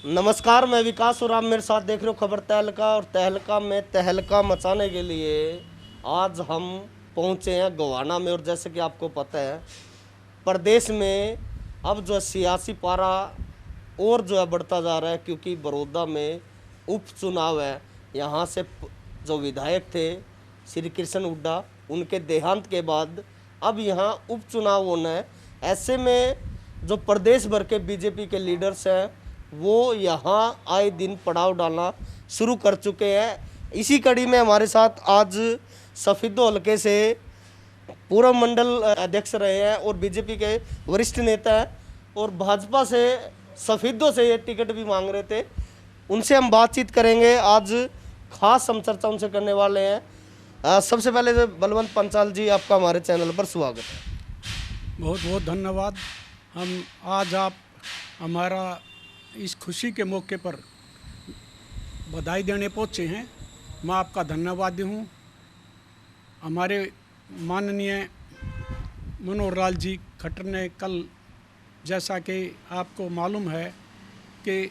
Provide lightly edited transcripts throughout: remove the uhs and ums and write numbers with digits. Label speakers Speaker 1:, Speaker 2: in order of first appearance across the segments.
Speaker 1: नमस्कार, मैं विकास और आप मेरे साथ देख रहे हो खबर तहलका। और तहलका में तहलका मचाने के लिए आज हम पहुंचे हैं गोवाना में। और जैसे कि आपको पता है, प्रदेश में अब जो है सियासी पारा और जो है बढ़ता जा रहा है, क्योंकि बड़ौदा में उपचुनाव है। यहाँ से जो विधायक थे श्री कृष्ण हुड्डा, उनके देहांत के बाद अब यहाँ उपचुनाव होना है। ऐसे में जो प्रदेश भर के बीजेपी के लीडर्स हैं वो यहाँ आए दिन पड़ाव डालना शुरू कर चुके हैं। इसी कड़ी में हमारे साथ आज सफीदो हल्के से पूर्व मंडल अध्यक्ष रहे हैं और बीजेपी के वरिष्ठ नेता हैं, और भाजपा से सफीदो से ये टिकट भी मांग रहे थे। उनसे हम बातचीत करेंगे। आज खास हम चर्चा उनसे करने वाले हैं। सबसे पहले तो बलवंत पंचाल जी, आपका हमारे चैनल पर स्वागत है।
Speaker 2: बहुत बहुत धन्यवाद। हम आज आप हमारा इस खुशी के मौके पर बधाई देने पहुँचे हैं। मैं आपका धन्यवादी हूँ। हमारे माननीय मनोहर लाल जी खट्टर ने कल, जैसा कि आपको मालूम है कि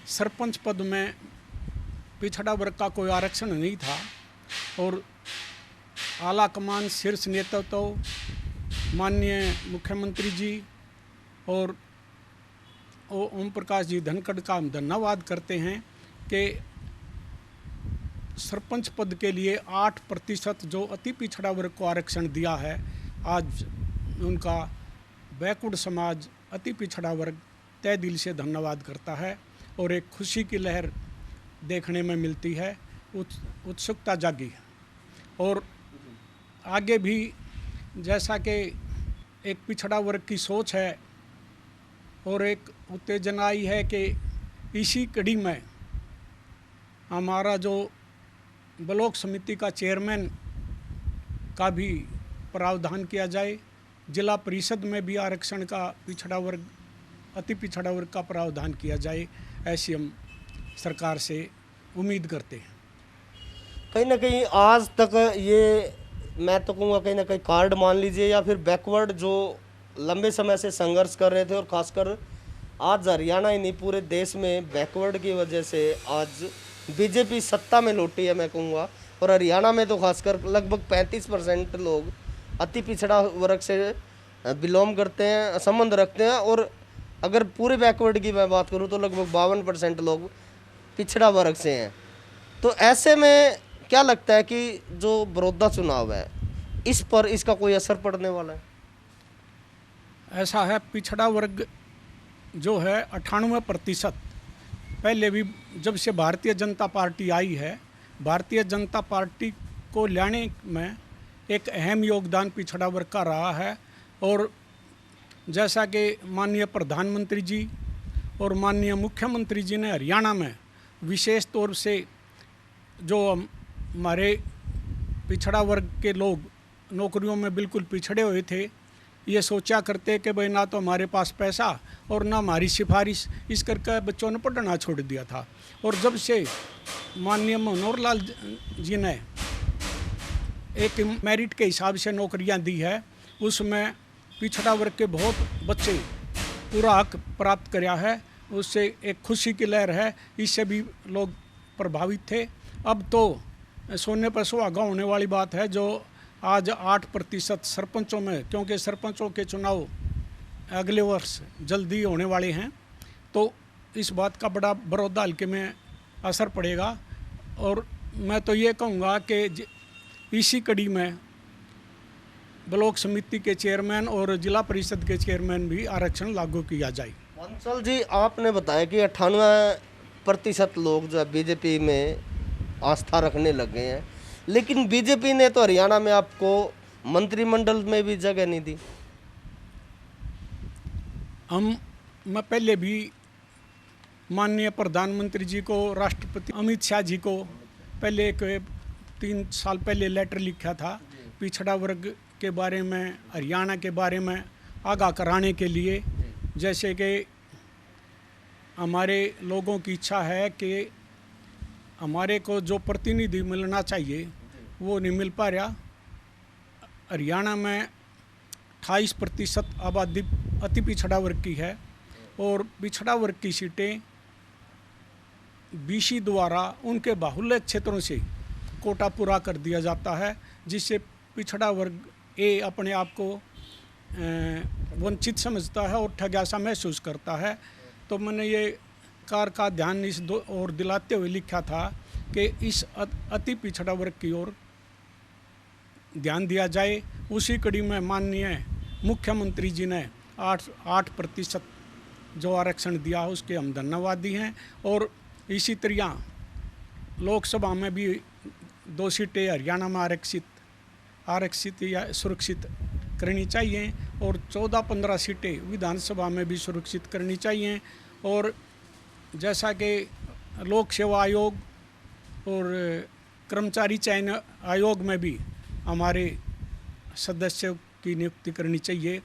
Speaker 2: सरपंच पद में पिछड़ा वर्ग का कोई आरक्षण नहीं था, और आला कमान शीर्ष नेतृत्व माननीय मुख्यमंत्री जी और ओम प्रकाश जी धनखड़ का हम धन्यवाद करते हैं कि सरपंच पद के लिए 8% जो अति पिछड़ा वर्ग को आरक्षण दिया है, आज उनका बैकवर्ड समाज अति पिछड़ा वर्ग तय दिल से धन्यवाद करता है और एक खुशी की लहर देखने में मिलती है, उत्सुकता जागी है। और आगे भी जैसा कि एक पिछड़ा वर्ग की सोच है और एक उत्तेजना आई है कि इसी कड़ी में हमारा जो ब्लॉक समिति का चेयरमैन का भी प्रावधान किया जाए, जिला परिषद में भी आरक्षण का पिछड़ा वर्ग अति पिछड़ा वर्ग का प्रावधान किया जाए, ऐसी हम सरकार से उम्मीद करते हैं।
Speaker 1: कहीं ना कहीं आज तक ये, मैं तो कहूँगा कहीं ना कहीं कार्ड मान लीजिए या फिर बैकवर्ड जो लंबे समय से संघर्ष कर रहे थे, और खासकर आज हरियाणा ही नहीं पूरे देश में बैकवर्ड की वजह से आज बीजेपी सत्ता में लौटी है, मैं कहूँगा। और हरियाणा में तो खासकर लगभग 35% लोग अति पिछड़ा वर्ग से बिलोंग करते हैं, संबंध रखते हैं। और अगर पूरे बैकवर्ड की मैं बात करूँ तो लगभग 52% लोग पिछड़ा वर्ग से हैं। तो ऐसे में क्या लगता है कि जो बड़ौदा चुनाव है, इस पर इसका कोई असर पड़ने वाला है?
Speaker 2: ऐसा है, पिछड़ा वर्ग जो है 98%, पहले भी जब से भारतीय जनता पार्टी आई है, भारतीय जनता पार्टी को लाने में एक अहम योगदान पिछड़ा वर्ग का रहा है। और जैसा कि माननीय प्रधानमंत्री जी और माननीय मुख्यमंत्री जी ने हरियाणा में विशेष तौर से जो हमारे पिछड़ा वर्ग के लोग नौकरियों में बिल्कुल पिछड़े हुए थे, ये सोचा करते कि भाई ना तो हमारे पास पैसा और ना हमारी सिफारिश, इस करके बच्चों ने पढ़ना छोड़ दिया था। और जब से माननीय मनोहर लाल जी ने एक मेरिट के हिसाब से नौकरियां दी है, उसमें पिछड़ा वर्ग के बहुत बच्चे पूरा हक प्राप्त कराया है, उससे एक खुशी की लहर है। इससे भी लोग प्रभावित थे। अब तो सोने पर सुहागा होने वाली बात है जो आज 8% सरपंचों में, क्योंकि सरपंचों के चुनाव अगले वर्ष जल्दी होने वाले हैं, तो इस बात का बड़ा बड़ौदा हल्के में असर पड़ेगा। और मैं तो ये कहूँगा कि इसी कड़ी में ब्लॉक समिति के चेयरमैन और जिला परिषद के चेयरमैन भी आरक्षण लागू किया जाए।
Speaker 1: पंचाल जी, आपने बताया कि 98% लोग जो है बीजेपी में आस्था रखने लगे हैं, लेकिन बीजेपी ने तो हरियाणा में आपको मंत्रिमंडल में भी जगह नहीं दी।
Speaker 2: मैं पहले भी माननीय प्रधानमंत्री जी को, राष्ट्रपति अमित शाह जी को पहले 3 साल पहले लेटर लिखा था पिछड़ा वर्ग के बारे में, हरियाणा के बारे में आगाह कराने के लिए। जैसे कि हमारे लोगों की इच्छा है कि हमारे को जो प्रतिनिधि मिलना चाहिए वो नहीं मिल पा रहा। हरियाणा में 28% आबादी अति पिछड़ा वर्ग की है और पिछड़ा वर्ग की सीटें बीसी द्वारा उनके बाहुल्य क्षेत्रों से कोटा पूरा कर दिया जाता है, जिससे पिछड़ा वर्ग ए अपने आप को वंचित समझता है और ठगा सा महसूस करता है। तो मैंने ये कार का ध्यान इस और दिलाते हुए लिखा था कि इस अति पिछड़ा वर्ग की ओर ध्यान दिया जाए। उसी कड़ी में माननीय मुख्यमंत्री जी ने 8% जो आरक्षण दिया उसके हम धन्यवादी हैं। और इसी तरह लोकसभा में भी 2 सीटें हरियाणा में आरक्षित या सुरक्षित करनी चाहिए और 14-15 सीटें विधानसभा में भी सुरक्षित करनी चाहिए। और जैसा कि लोक सेवा आयोग और कर्मचारी चयन आयोग में भी हमारे सदस्यों की नियुक्ति करनी चाहिए।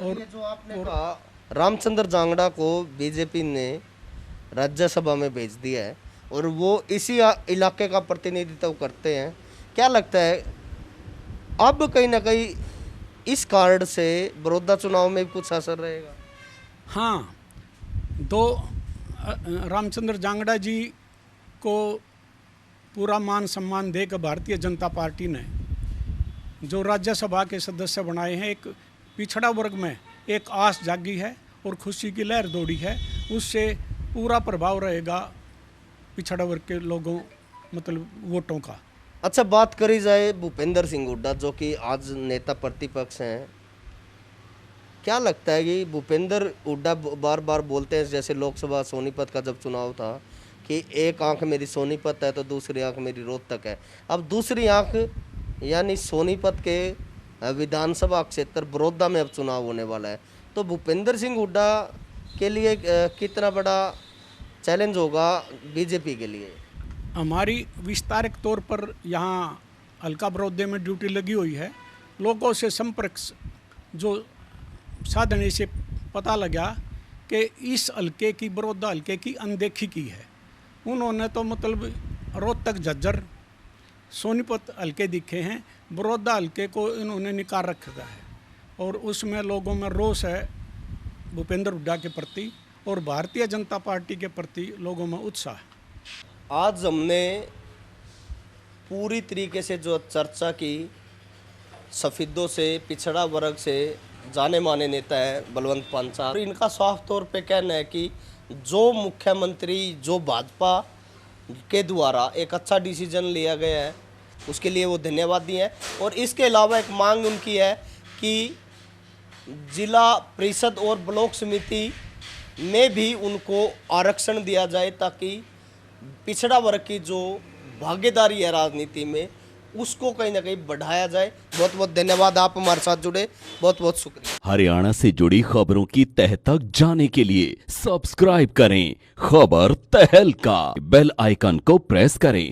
Speaker 2: और
Speaker 1: ये जो आपने कहा रामचंद्र जांगड़ा को बीजेपी ने राज्यसभा में भेज दिया है और वो इसी इलाके का प्रतिनिधित्व करते हैं, क्या लगता है अब कहीं ना कहीं इस कार्ड से बड़ौदा चुनाव में कुछ असर रहेगा?
Speaker 2: हाँ, रामचंद्र जांगड़ा जी को पूरा मान सम्मान देकर भारतीय जनता पार्टी ने जो राज्यसभा के सदस्य बनाए हैं, एक पिछड़ा वर्ग में एक आस जागी है और खुशी की लहर दौड़ी है। उससे पूरा प्रभाव रहेगा पिछड़ा वर्ग के लोगों मतलब वोटों का।
Speaker 1: अच्छा, बात करी जाए भूपेंद्र सिंह हुड्डा जो कि आज नेता प्रतिपक्ष हैं, क्या लगता है कि भूपेंद्र हुड्डा बार बार बोलते हैं, जैसे लोकसभा सोनीपत का जब चुनाव था कि एक आंख मेरी सोनीपत है तो दूसरी आंख मेरी रोहतक है। अब दूसरी आंख यानी सोनीपत के विधानसभा क्षेत्र बड़ौदा में अब चुनाव होने वाला है, तो भूपेंद्र सिंह हुड्डा के लिए कितना बड़ा चैलेंज होगा बीजेपी के लिए?
Speaker 2: हमारी विस्तारित तौर पर यहाँ हल्का बड़ौदे में ड्यूटी लगी हुई है। लोगों से संपर्क जो साधने से पता लगा कि इस हल्के की, बड़ौदा हल्के की अनदेखी की है। उन्होंने तो मतलब रोहतक, झज्जर, सोनीपत हल्के दिखे हैं, बड़ौदा हल्के को इन्होंने निकाल रखा है और उसमें लोगों में रोष है भूपेंद्र हुड्डा के प्रति और भारतीय जनता पार्टी के प्रति लोगों में उत्साह है।
Speaker 1: आज हमने पूरी तरीके से जो चर्चा की सफेदों से, पिछड़ा वर्ग से जाने माने नेता है बलवंत पांचाल, इनका साफ तौर पे कहना है कि जो मुख्यमंत्री, जो भाजपा के द्वारा एक अच्छा डिसीजन लिया गया है उसके लिए वो धन्यवादी हैं। और इसके अलावा एक मांग उनकी है कि जिला परिषद और ब्लॉक समिति में भी उनको आरक्षण दिया जाए ताकि पिछड़ा वर्ग की जो भागीदारी है राजनीति में उसको कहीं ना कहीं बढ़ाया जाए। बहुत बहुत धन्यवाद, आप हमारे साथ जुड़े, बहुत बहुत शुक्रिया।
Speaker 3: हरियाणा से जुड़ी खबरों की तह तक जाने के लिए सब्सक्राइब करें खबर तहलका, बेल आइकन को प्रेस करें।